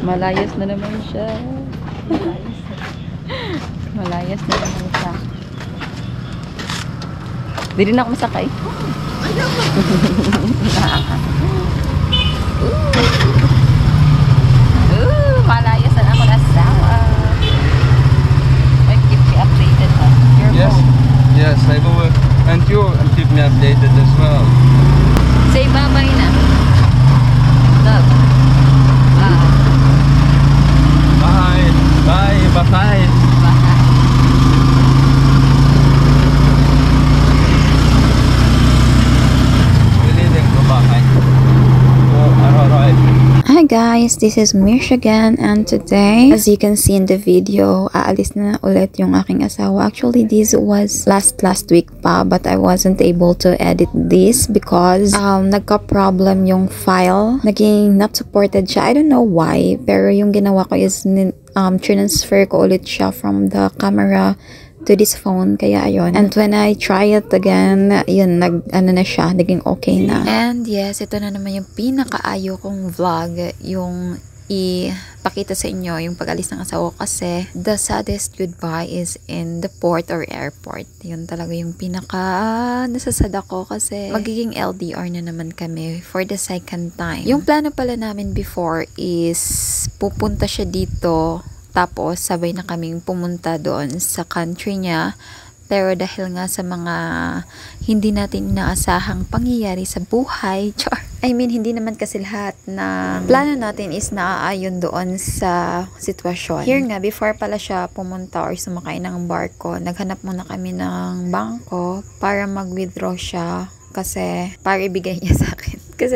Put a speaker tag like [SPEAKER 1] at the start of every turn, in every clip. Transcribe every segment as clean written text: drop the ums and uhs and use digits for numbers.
[SPEAKER 1] Malayas na naman siya. Malayas na naman siya. Di rin ako masakay. Malayas na ako nasawa. I'll keep you updated, ha?
[SPEAKER 2] Yes. Yes, I will. And you keep me updated as well.
[SPEAKER 1] Say bye-bye na. Love.
[SPEAKER 2] Bye. Bye. Bye.
[SPEAKER 3] Hi guys, this is Mish again, and today, as you can see in the video, aalis na ulit yung aking asawa. Actually, this was last week pa, but I wasn't able to edit this because nagka-problem yung file. Naging not supported siya. I don't know why, pero yung ginawa ko is transfer ko ulit siya from the camera to this phone, kaya ayun. And when I try it again, yun, na siya, naging okay na. And yes, ito na naman yung pinakaayo kong vlog, yung ipakita sa inyo yung pag-alis ng asawa ko, kasi the saddest goodbye is in the port or airport. Yun talaga yung pinaka nasasad ako, kasi magiging LDR na naman kami for the second time. Yung plano pala namin before is pupunta siya dito, tapos sabay na kaming pumunta doon sa country niya. Pero dahil nga sa mga hindi natin inaasahang pangyayari sa buhay, hindi naman kasi lahat na plano natin is naaayon doon sa sitwasyon. Here nga, before pala siya pumunta or sumakay ng barko, naghanap muna kami ng bangko para mag-withdraw siya, kasi para ibigay niya sa akin. Kasi,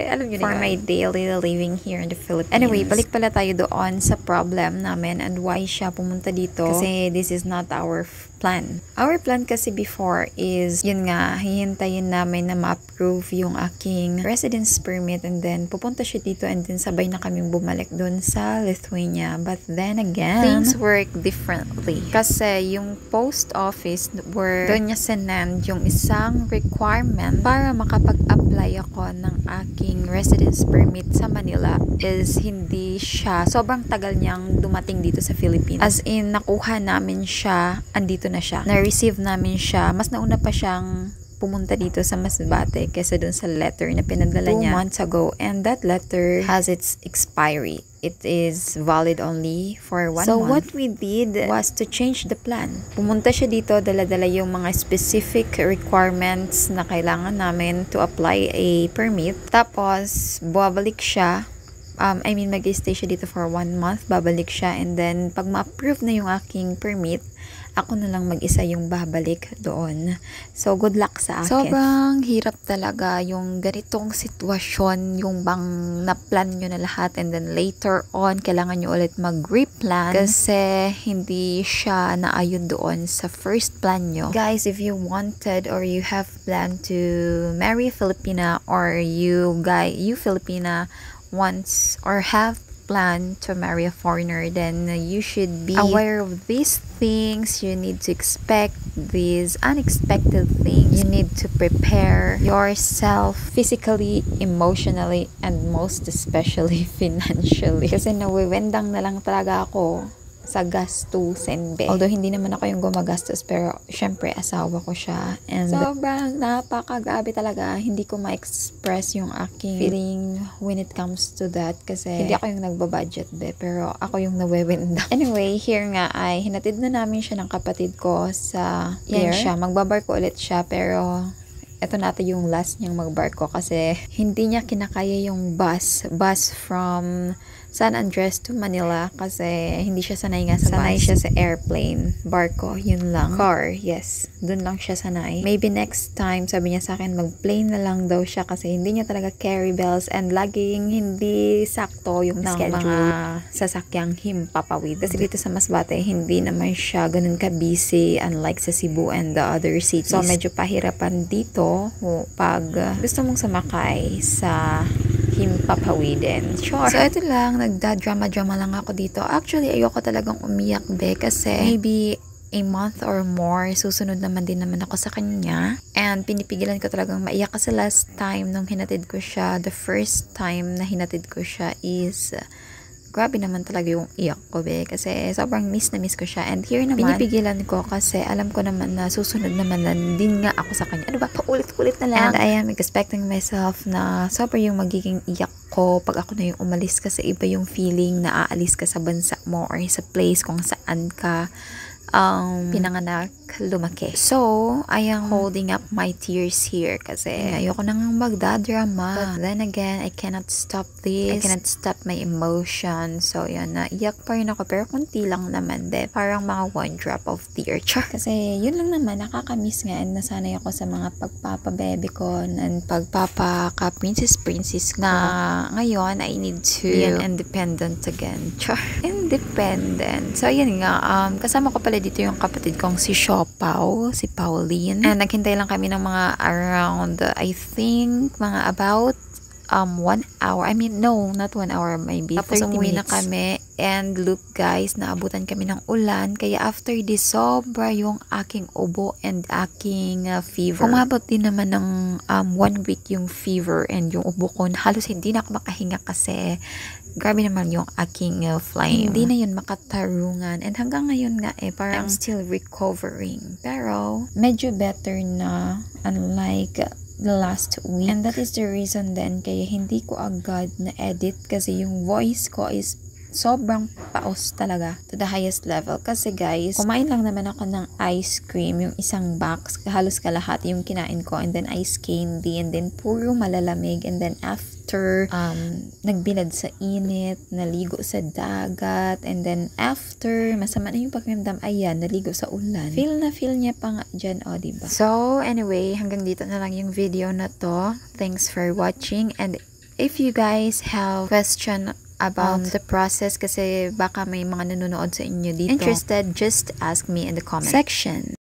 [SPEAKER 3] alam niyo na, for my daily living here in the Philippines. Anyway, balik pala tayo doon sa problem namin and why siya pumunta dito. Kasi this is not our plan. Our plan kasi before is, yun nga, hihintayin namin na ma-approve yung aking residence permit, and then pupunta siya dito, and then sabay na kaming bumalik doon sa Lithuania. But then again, things work differently. Kasi yung post office where doon niya sinend yung isang requirement para makapag-apply ako ng aking residence permit sa Manila is hindi siya, sobrang tagal niyang dumating dito sa Philippines. As in, nakuha namin siya, andito na siya. Na-receive namin siya. Mas nauna pa siyang pumunta dito sa Masbate kaysa dun sa letter na pinadala niya 2 months ago. And that letter has its expiry. It is valid only for 1 month. So what we did was to change the plan. Pumunta siya dito, dala-dala yung mga specific requirements na kailangan namin to apply a permit. Tapos, babalik siya. Mag-stay siya dito for 1 month, babalik siya, and then pag ma-approve na yung aking permit, ako na lang mag-isa yung babalik doon. So, good luck sa akin. Sobrang hirap talaga yung ganitong sitwasyon, yung bang na-plan nyo na lahat, and then later on, kailangan nyo ulit mag-replan kasi hindi siya naayon doon sa first plan nyo. Guys, if you wanted or you have planned to marry a Filipina, or you Filipina wants or have plan to marry a foreigner, then you should be aware of these things. You need to expect these unexpected things. You need to prepare yourself physically, emotionally, and most especially financially. Kasi nawiwendang na lang talaga ako sa gastusin. Although hindi naman ako yung gumagastos, pero syempre asawa ko siya, and sobrang napakagabi talaga. Hindi ko ma-express yung aking feeling when it comes to that, kasi hindi ako yung nagbabudget pero ako yung nawewenda. Anyway, here nga ay hinatid na namin siya ng kapatid ko sa pier. Yan siya, magbabarko ulit siya, pero eto natin yung last niyang magbarko kasi hindi niya kinakaya yung bus from San Andres to Manila, kasi hindi siya sanay nga sa sanay bus. Siya sa airplane, barko, yun lang. Car, yes, dun lang siya sanay. Maybe next time, sabi niya sa akin, mag-plane na lang daw siya kasi hindi niya talaga carry bells, and laging hindi sakto yung schedule mga sasakyang himpapawid. Kasi dito sa Masbate, hindi naman siya ganun ka-busy, unlike sa Cebu and the other cities. So, medyo pahirapan dito pag gusto mong sumakay sa himpapawidin. Sure. So, ito lang, nagda-drama-drama lang ako dito. Actually, ayoko talagang umiyak, kasi maybe a month or more, susunod naman din naman ako sa kanya. And pinipigilan ko talagang maiyak kasi last time nung hinatid ko siya, the first time na hinatid ko siya is grabe naman talaga yung iyak ko be. Kasi sobrang miss na miss ko siya. And here naman, pinipigilan ko kasi alam ko naman na susunod naman na din nga ako sa kanya. Ano ba? Paulit-ulit na lang. And I am expecting myself na sobrang yung magiging iyak ko pag ako na yung umalis kasi iba yung feeling na aalis ka sa bansa mo or sa place kung saan ka pinanganak, lumaki. So, I am holding up my tears here kasi ayoko nang magdadrama. But then again, I cannot stop this. I cannot stop my emotion. So, yan, naiyak pa rin ako pero kunti lang naman din. Parang mga one drop of tear. Char! Kasi yun lang naman, nakakamiss nga and nasanay ako sa mga pagpapabebe ko and pagpapaka-princess na ngayon, I need to be an independent again. Char! Independent. So, yun nga, kasama ko pala dito yung kapatid kong si Siopaw, si Pauline. And naghintay lang kami ng mga around, I think, mga about 1 hour. I mean, no, not 1 hour, maybe tapos 30 minutes. Na kami. And look guys, naabutan kami ng ulan. Kaya after this, sobra yung aking ubo and aking fever. Umabot din naman ng 1 week yung fever and yung ubo ko. Halos hindi na ako makahinga kasi grabe naman yung aking flame. Hindi na yun makatarungan. And hanggang ngayon nga parang I'm still recovering. Pero, medyo better na unlike the last week. And that is the reason then kaya hindi ko agad na edit kasi yung voice ko is sobrang paos talaga to the highest level. Kasi guys, kumain lang naman ako ng ice cream, yung isang box, halos kalahati yung kinain ko, and then ice candy, and then puro malalamig, and then after, nagbilad sa init, naligo sa dagat, and then after, masama na yung pakiramdam, ayan, naligo sa ulan. Feel niya pa nga dyan, o, diba? So, anyway, hanggang dito na lang yung video na to. Thanks for watching, and if you guys have question about the process kasi baka may mga nanonood sa inyo dito interested, just ask me in the comment section.